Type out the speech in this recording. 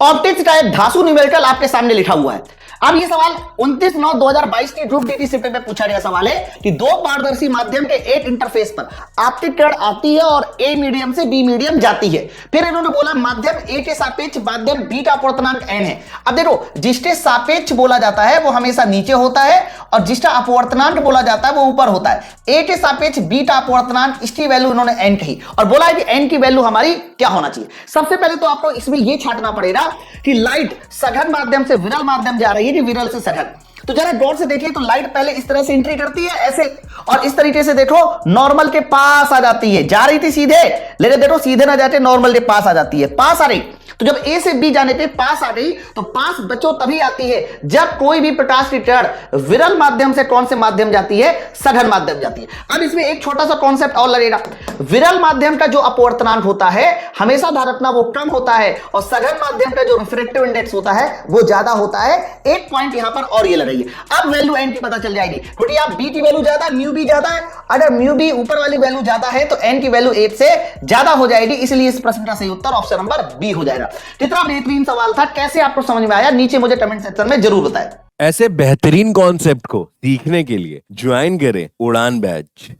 Optics का एक धासु numerical आपके सामने लिखा हुआ है। अब ये सवाल 29/9/2022 की ग्रुप डी शिफ्ट में पूछा गया सवाल है कि दो पारदर्शी माध्यम के एक इंटरफेस पर आपतित किरण आती है और ए मीडियम से बी मीडियम जाती है। फिर इन्होंने बोला माध्यम ए के सापेक्ष माध्यम बी का अपवर्तनांक n है। अब देखो, जिसके सापेक्ष बोला जाता है वो हमेशा नीचे होता है और जिसका अपवर्तनांक बोला जाता है वो ऊपर होता है। ए के सापेक्ष बी का अपवर्तनांक, इसकी वैल्यू इन्होंने n कही और बोला है कि n की वैल्यू हमारी क्या होना चाहिए। सबसे पहले तो आपको इसमें यह छांटना पड़ेगा कि लाइट सघन माध्यम से विरल माध्यम जा रही है कि विरल से सघन। तो जरा गौर से देखिए, तो लाइट पहले इस तरह से एंट्री करती है ऐसे, और इस तरीके से देखो नॉर्मल के पास आ जाती है। जा रही थी सीधे, लेकिन देखो सीधे ना जाते नॉर्मल के पास आ जाती है, पास आ रही। तो जब ए से बी जाने पे पास आ गई, तो पास बच्चों तभी आती है जब कोई भी प्रकाश की किरण विरल माध्यम से कौन से माध्यम जाती है, सघन माध्यम जाती है। अब इसमें एक छोटा सा कॉन्सेप्ट और लगेगा। विरल माध्यम का जो अपवर्तनांक होता है हमेशा ध्यान रखना वो कम होता है, और सघन माध्यम का जो रिफ्रैक्टिव इंडेक्स होता है वो ज्यादा होता है। एक पॉइंट यहां पर और ये लगाइए, अब वैल्यू एन की पता चल जाएगी। क्योंकि आप बी की वैल्यू ज्यादा, म्यू बी ज्यादा है, अगर म्यू बी ऊपर वाली वैल्यू ज्यादा है तो एन की वैल्यू 1 से ज्यादा हो जाएगी। इसलिए इस प्रश्न का सही उत्तर ऑप्शन नंबर बी हो जाएगा। कितना बेहतरीन सवाल था, कैसे आपको समझ में आया नीचे मुझे कमेंट सेक्शन में जरूर बताएं। ऐसे बेहतरीन कॉन्सेप्ट को सीखने के लिए ज्वाइन करें उड़ान बैच।